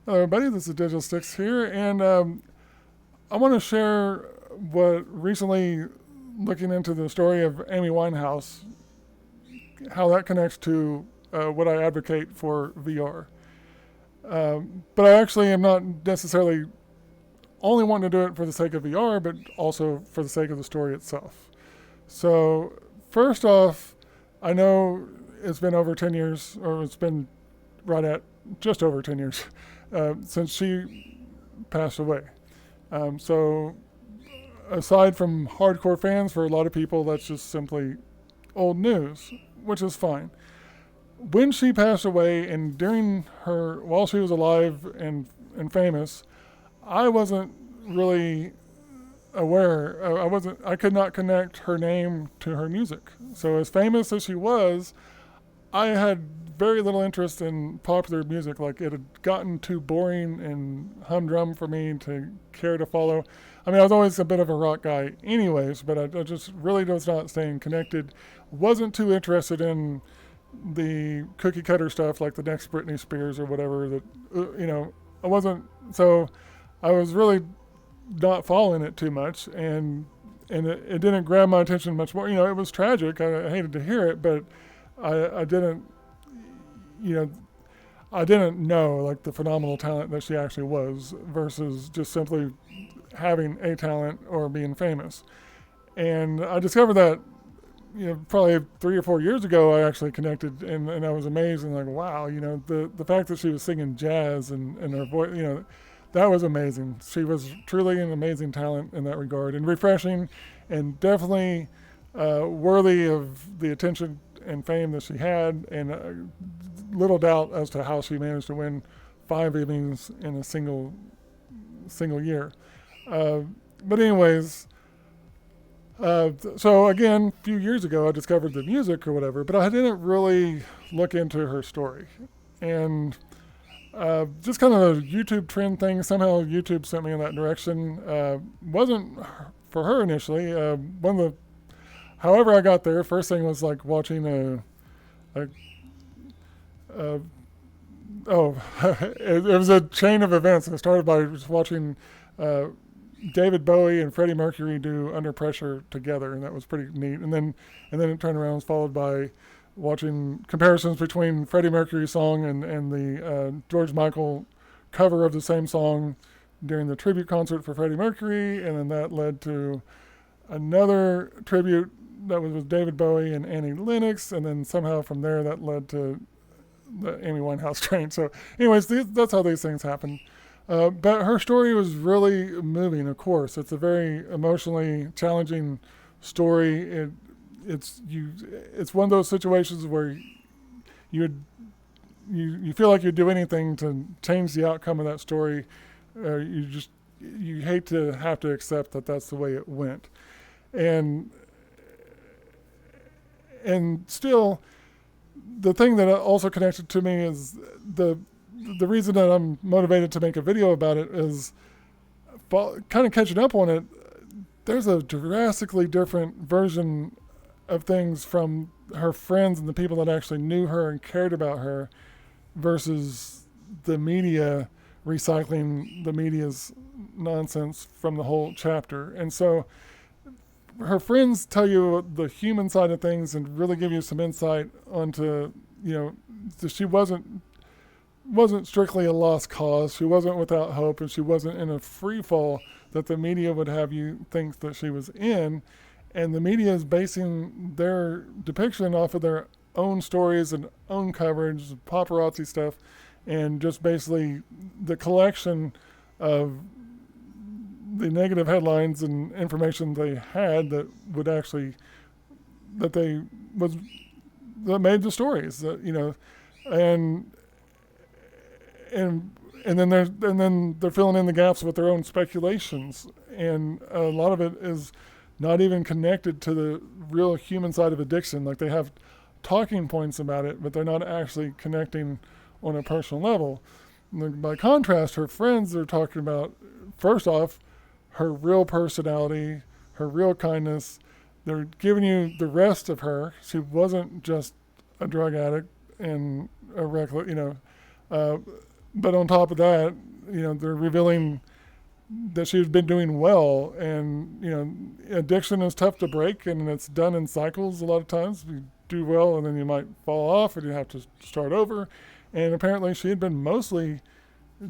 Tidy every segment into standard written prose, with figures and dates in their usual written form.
Hello, everybody. This is Digital Sticks here, and I want to share what recently looking into the story of Amy Winehouse, how that connects to what I advocate for VR. But I actually am not necessarily only wanting to do it for the sake of VR, but also for the sake of the story itself. So, first off, I know it's been over 10 years, or it's been right at just over 10 years since she passed away. So, aside from hardcore fans, for a lot of people, that's just simply old news, which is fine. When she passed away, and during her, while she was alive and famous, I wasn't really aware. I could not connect her name to her music. So, as famous as she was, I had very little interest in popular music. Like, it had gotten too boring and humdrum for me to care to follow. I mean, I was always a bit of a rock guy, anyways, but I just really was not staying connected. Wasn't too interested in the cookie cutter stuff like the next Britney Spears or whatever. I wasn't. So, I was really not following it too much, and it didn't grab my attention much more. It was tragic. I hated to hear it, but I didn't, you know, I didn't know like the phenomenal talent that she actually was versus just simply having a talent or being famous. And I discovered that, probably 3 or 4 years ago, I actually connected and I was amazed and like, wow, the fact that she was singing jazz and her voice, that was amazing. She was truly an amazing talent in that regard and refreshing and definitely worthy of the attention and fame that she had, and little doubt as to how she managed to win 5 Emmys in a single year. Uh, but anyways, so again, a few years ago, I discovered the music or whatever, but I didn't really look into her story, and just kind of a YouTube trend thing. Somehow YouTube sent me in that direction. Wasn't for her initially. However I got there, first thing was like watching a uh, oh, it was a chain of events. I started by just watching uh, David Bowie and Freddie Mercury do Under Pressure together, and that was pretty neat. And then it turned around and was followed by watching comparisons between Freddie Mercury's song and the George Michael cover of the same song during the tribute concert for Freddie Mercury, and then that led to another tribute that was with David Bowie and Annie Lennox, and then somehow from there that led to the Amy Winehouse train. So, anyways, that's how these things happen. But her story was really moving. Of course, it's a very emotionally challenging story. It's one of those situations where you you feel like you'd do anything to change the outcome of that story. You hate to have to accept that that's the way it went, and still, the thing that also connected to me is the reason that I'm motivated to make a video about it is kind of catching up on it. There's a drastically different version of things from her friends and the people that actually knew her and cared about her versus the media recycling the media's nonsense from the whole chapter. And so her friends tell you the human side of things and really give you some insight onto, that she wasn't strictly a lost cause. She wasn't without hope, and she wasn't in a free fall that the media would have you think that she was in. And the media is basing their depiction off of their own stories and own coverage, paparazzi stuff, and just basically the collection of the negative headlines and information they had that would actually that made the stories, and then they're filling in the gaps with their own speculations, and a lot of it is not even connected to the real human side of addiction. Like, they have talking points about it, but they're not actually connecting on a personal level. By contrast, her friends are talking about, first off, her real personality, her real kindness. They're giving you the rest of her. She wasn't just a drug addict and a reckless, but on top of that, they're revealing that she's been doing well, and addiction is tough to break, and it's done in cycles. A lot of times you do well and then you might fall off and you have to start over, and apparently she had been mostly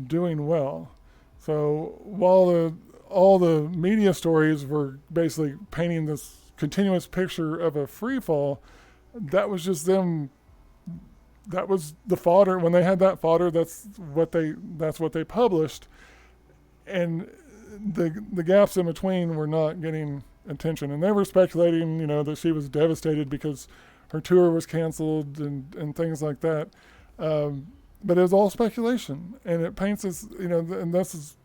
doing well. So while all the media stories were basically painting this continuous picture of a free fall, that was just them. That was the fodder. When they had that fodder, that's what they published, and the gaps in between were not getting attention. And they were speculating, that she was devastated because her tour was canceled and things like that. But it was all speculation, and it paints this, and this is,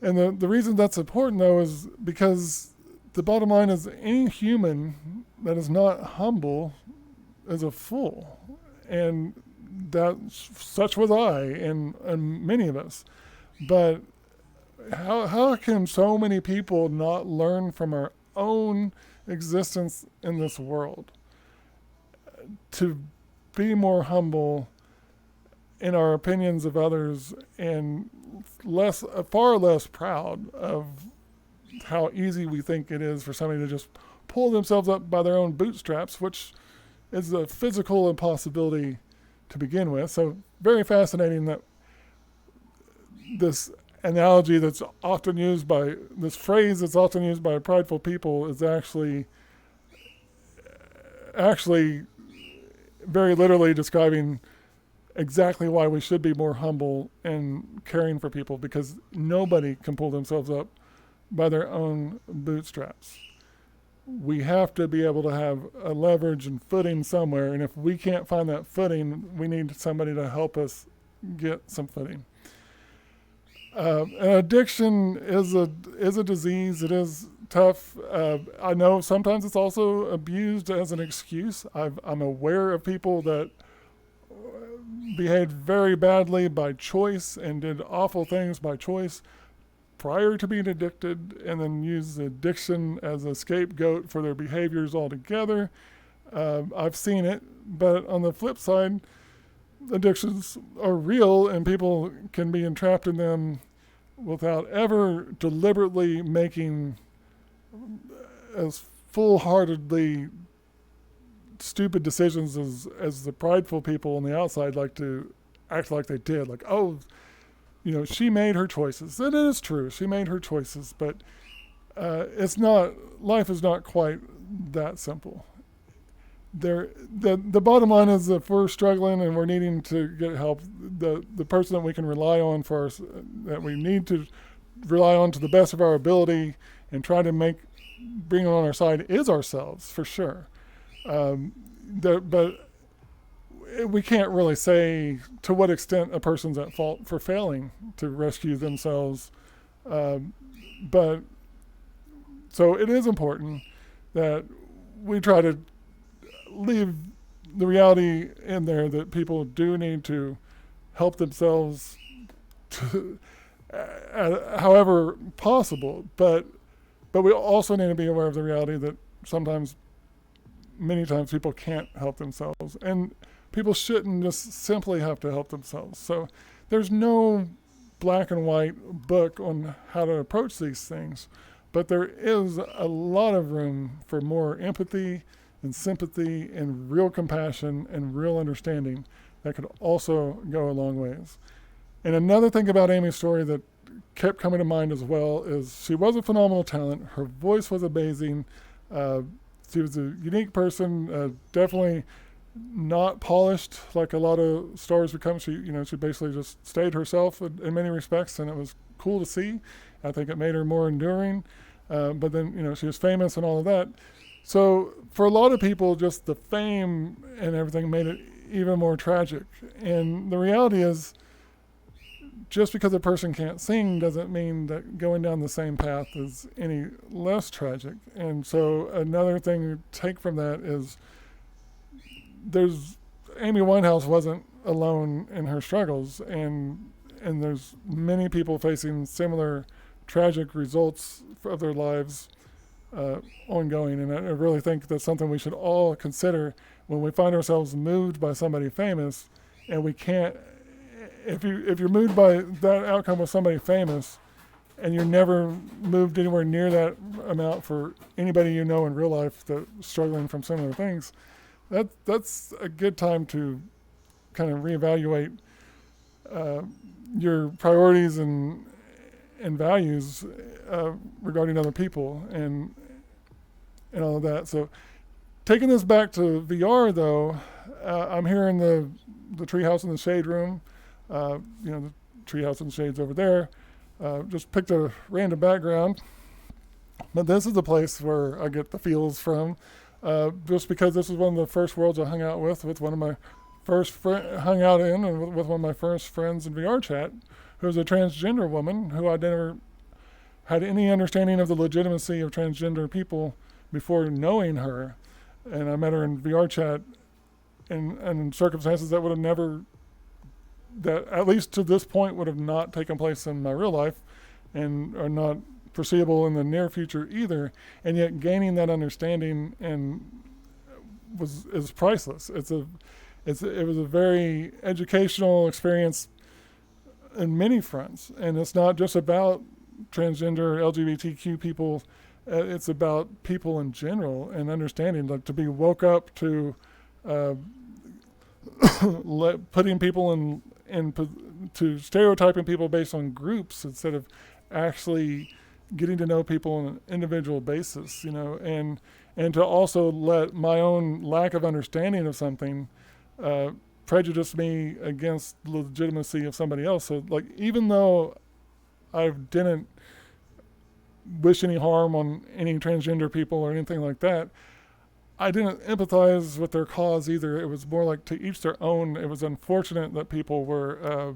and the reason that's important though is because the bottom line is any human that is not humble is a fool, and that such was I and many of us. But how can so many people not learn from our own existence in this world to be more humble in our opinions of others and far less proud of how easy we think it is for somebody to just pull themselves up by their own bootstraps, which is a physical impossibility to begin with. So very fascinating that this analogy that's often used by, this phrase that's often used by prideful people is actually very literally describing exactly why we should be more humble and caring for people, because nobody can pull themselves up by their own bootstraps. We have to be able to have a leverage and footing somewhere, and if we can't find that footing, we need somebody to help us get some footing. Addiction is a disease. It is tough. I know sometimes it's also abused as an excuse. I'm aware of people that behaved very badly by choice and did awful things by choice prior to being addicted, and then use addiction as a scapegoat for their behaviors altogether. I've seen it, but on the flip side, addictions are real, and people can be entrapped in them without ever deliberately making as full-heartedly stupid decisions as the prideful people on the outside like to act like they did. Like, oh, she made her choices. And it is true, she made her choices, but life is not quite that simple. The bottom line is, if we're struggling and we're needing to get help, the person that we can rely on that we need to rely on to the best of our ability and try to bring it on our side is ourselves, for sure. But we can't really say to what extent a person's at fault for failing to rescue themselves. But so it is important that we try to leave the reality in there that people do need to help themselves however possible. But we also need to be aware of the reality that many times people can't help themselves, and people shouldn't just simply have to help themselves. So there's no black and white book on how to approach these things, but there is a lot of room for more empathy and sympathy and real compassion and real understanding that could also go a long ways. And another thing about Amy's story that kept coming to mind as well is she was a phenomenal talent. Her voice was amazing. She was a unique person, definitely not polished like a lot of stars become. She basically just stayed herself in many respects, and it was cool to see. I think it made her more enduring. But then, she was famous and all of that. So for a lot of people, just the fame and everything made it even more tragic. And the reality is, just because a person can't sing doesn't mean that going down the same path is any less tragic. And so another thing to take from that is Amy Winehouse wasn't alone in her struggles, and there's many people facing similar tragic results of their lives ongoing. And I really think that's something we should all consider when we find ourselves moved by somebody famous and we can't if you're moved by that outcome with somebody famous, and you're never moved anywhere near that amount for anybody you know in real life that's struggling from similar things, that's a good time to kind of reevaluate your priorities and values regarding other people and all of that. So taking this back to VR though, I'm here in the treehouse in the shade room. The treehouse in the shade's over there. Just picked a random background, but this is the place where I get the feels from. Just because this is one of the first worlds I hung out with one of my hung out in, and with one of my first friends in VRChat, who was a transgender woman who I'd never had any understanding of the legitimacy of transgender people before knowing her. And I met her in VRChat in circumstances that would have never, that at least to this point would have not taken place in my real life and are not foreseeable in the near future either. And yet gaining that understanding is priceless. It was a very educational experience in many fronts. And it's not just about transgender LGBTQ people. It's about people in general and understanding, like to be woke up to putting people to stereotyping people based on groups instead of actually getting to know people on an individual basis, and to also let my own lack of understanding of something prejudice me against the legitimacy of somebody else. So like, even though I didn't wish any harm on any transgender people or anything like that, I didn't empathize with their cause either. It was more like to each their own. It was unfortunate that people were,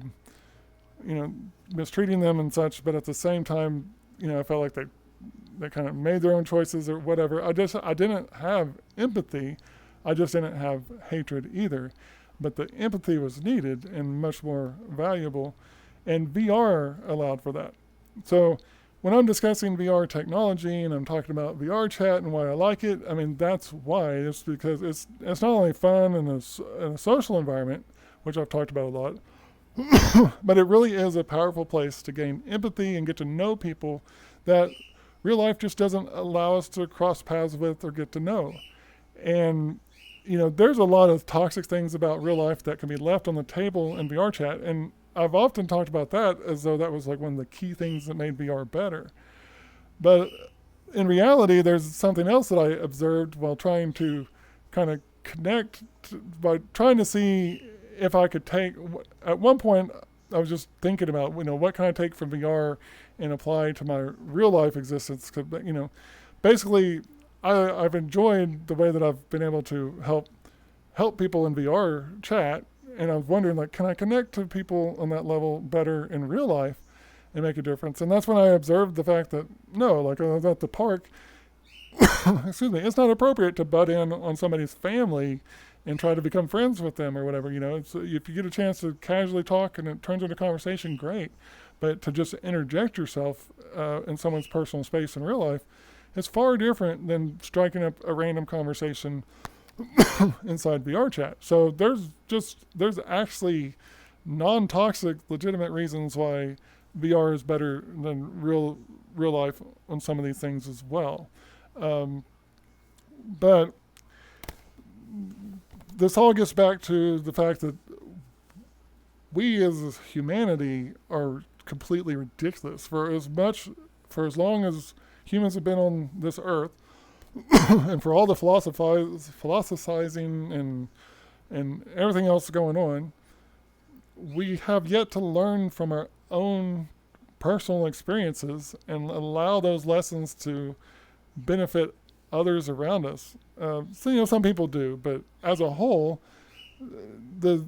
mistreating them and such, but at the same time, I felt like they kind of made their own choices or whatever. I didn't have empathy. I just didn't have hatred either. But the empathy was needed and much more valuable, and VR allowed for that. So when I'm discussing VR technology and I'm talking about VRChat and why I like it, I mean, that's why. It's because it's not only fun in a social environment, which I've talked about a lot, but it really is a powerful place to gain empathy and get to know people that real life just doesn't allow us to cross paths with or get to know. And, there's a lot of toxic things about real life that can be left on the table in VRChat. And I've often talked about that as though that was like one of the key things that made VR better. But in reality, there's something else that I observed while trying to kind of connect by trying to see if I could take, at one point I was just thinking about, what can I take from VR and apply to my real life existence? 'Cause, basically I've enjoyed the way that I've been able to help people in VRChat. And I was wondering, like, can I connect to people on that level better in real life and make a difference? And that's when I observed the fact that, no, like I was at the park, excuse me, it's not appropriate to butt in on somebody's family and try to become friends with them or whatever. If you get a chance to casually talk and it turns into conversation, great. But to just interject yourself in someone's personal space in real life is far different than striking up a random conversation inside VRChat. So there's actually non-toxic, legitimate reasons why VR is better than real life on some of these things as well. But this all gets back to the fact that we as humanity are completely ridiculous. For as long as humans have been on this earth, and for all the philosophizing and everything else going on, we have yet to learn from our own personal experiences and allow those lessons to benefit others around us. Some people do, but as a whole, the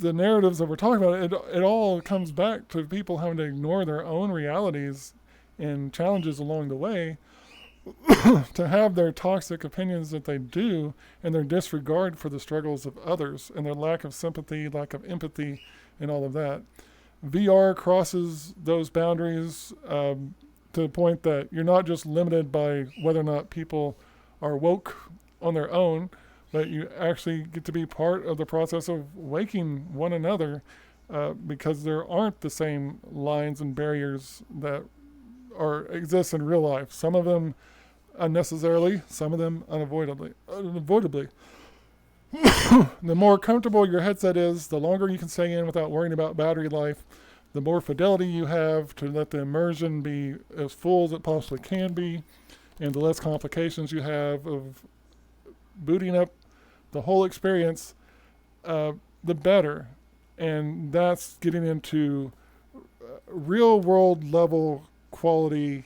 narratives that we're talking about, it all comes back to people having to ignore their own realities and challenges along the way to have their toxic opinions that they do and their disregard for the struggles of others and their lack of sympathy, lack of empathy, and all of that. VR crosses those boundaries to the point that you're not just limited by whether or not people are woke on their own, but you actually get to be part of the process of waking one another because there aren't the same lines and barriers that exist in real life. Some of them unnecessarily, some of them unavoidably. The more comfortable your headset is, the longer you can stay in without worrying about battery life, the more fidelity you have to let the immersion be as full as it possibly can be, and the less complications you have of booting up the whole experience, the better. And that's getting into real world level quality,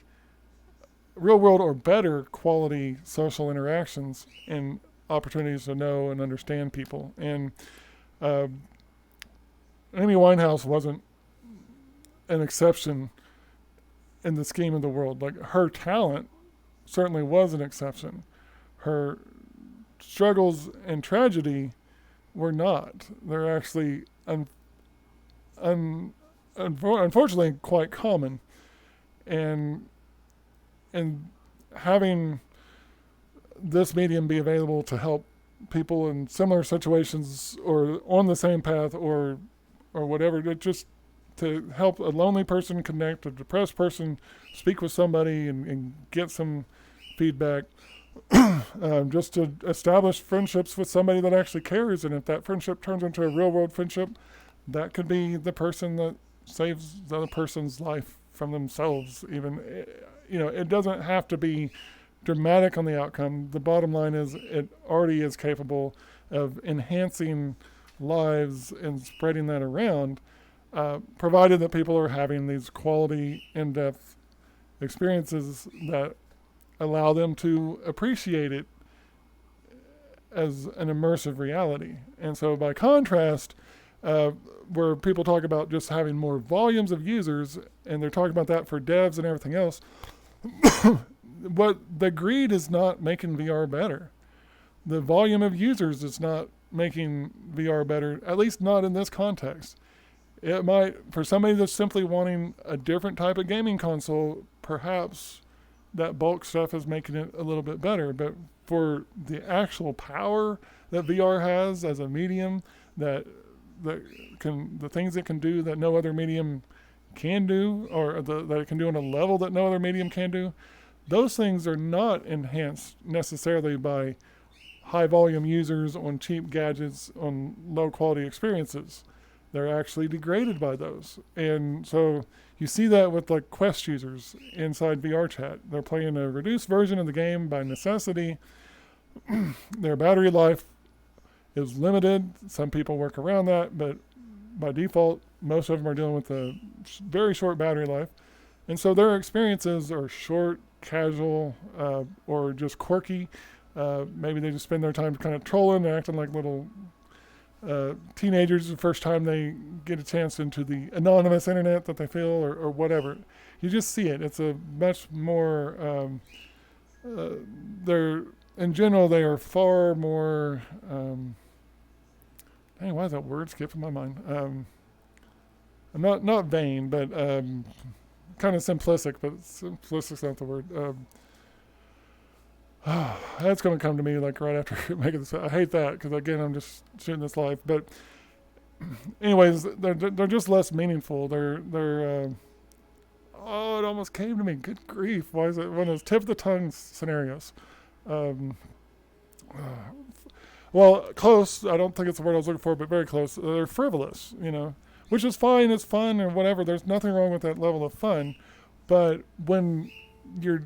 real world or better quality social interactions and opportunities to know and understand people. And Amy Winehouse wasn't an exception in the scheme of the world. Like, her talent certainly was an exception. Her struggles and tragedy were not. They're actually unfortunately quite common. And having this medium be available to help people in similar situations or on the same path or whatever, just to help a lonely person connect, a depressed person speak with somebody and get some feedback, just to establish friendships with somebody that actually cares. And if that friendship turns into a real world friendship, that could be the person that saves the other person's life from themselves even. It doesn't have to be dramatic on the outcome. The bottom line is it already is capable of enhancing lives and spreading that around, provided that people are having these quality, in-depth experiences that allow them to appreciate it as an immersive reality. And so by contrast, where people talk about just having more volumes of users, and they're talking about that for devs and everything else, what the greed is not making VR better. The volume of users is not making VR better, at least not in this context. It might, for somebody that's simply wanting a different type of gaming console, perhaps that bulk stuff is making it a little bit better. But for the actual power that VR has as a medium, the things it can do that no other medium can do, or that it can do on a level that no other medium can do, those things are not enhanced necessarily by high volume users on cheap gadgets on low quality experiences. They're actually degraded by those. And so you see that with like Quest users inside VRChat. They're playing a reduced version of the game by necessity. Their battery life is limited. Some people work around that, but by default, most of them are dealing with a very short battery life. And so their experiences are short, casual, or just quirky. Maybe they just spend their time kind of trolling and acting like little teenagers the first time they get a chance into the anonymous internet that they feel, or whatever. You just see it. It's a much more, in general, they are far more, dang, why is that word skipping my mind? I'm not vain, but kind of simplistic, but simplistic's not the word. That's going to come to me like right after making this. I hate that because, again, I'm just shooting this live. But anyways, they're just less meaningful. They're oh, it almost came to me. Good grief! Why is it one of those tip of the tongue scenarios? Well, close. I don't think it's the word I was looking for, but very close. They're frivolous, which is fine. It's fun or whatever. There's nothing wrong with that level of fun. But when your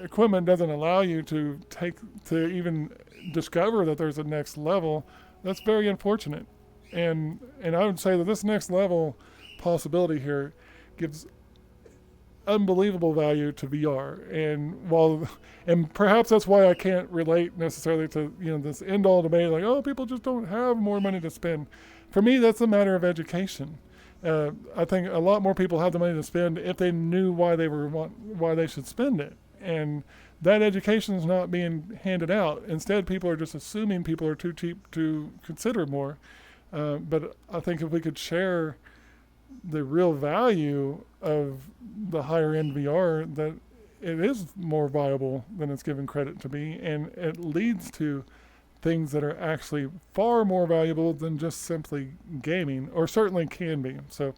equipment doesn't allow you to even discover that there's a next level, that's very unfortunate. And I would say that this next level possibility here gives unbelievable value to VR. And perhaps that's why I can't relate necessarily to this end all debate like, oh, people just don't have more money to spend. For me, that's a matter of education. I think a lot more people have the money to spend if they knew why they should spend it. And that education is not being handed out. Instead, people are just assuming people are too cheap to consider more. But I think if we could share the real value of the higher end VR, that it is more viable than it's given credit to be, and it leads to things that are actually far more valuable than just simply gaming, or certainly can be. So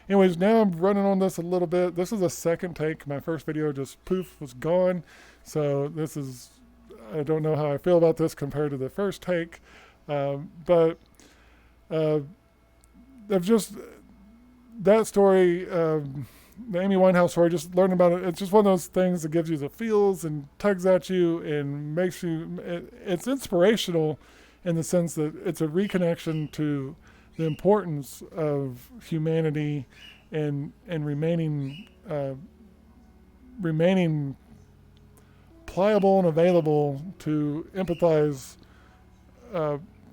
anyways, now I'm running on this a little bit. This is a second take. My first video just poof was gone. So this is, I don't know how I feel about this compared to the first take. But I've just, that story, the Amy Winehouse story, just learning about it, it's just one of those things that gives you the feels and tugs at you and makes you, it's inspirational in the sense that it's a reconnection to the importance of humanity and remaining pliable and available to empathize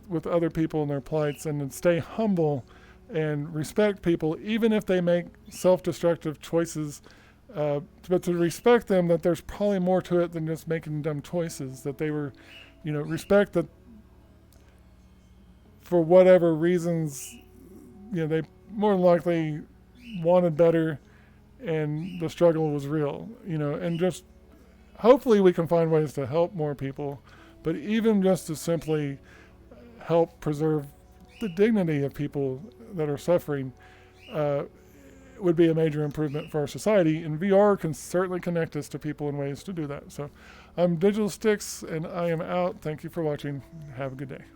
with other people and their plights, and then stay humble and respect people, even if they make self-destructive choices, but to respect them, that there's probably more to it than just making dumb choices, that they were, respect that for whatever reasons, they more than likely wanted better and the struggle was real, and just hopefully we can find ways to help more people, but even just to simply help preserve the dignity of people that are suffering would be a major improvement for our society, and VR can certainly connect us to people in ways to do that. So I'm Digital Sticks, and I am out. Thank you for watching. Have a good day.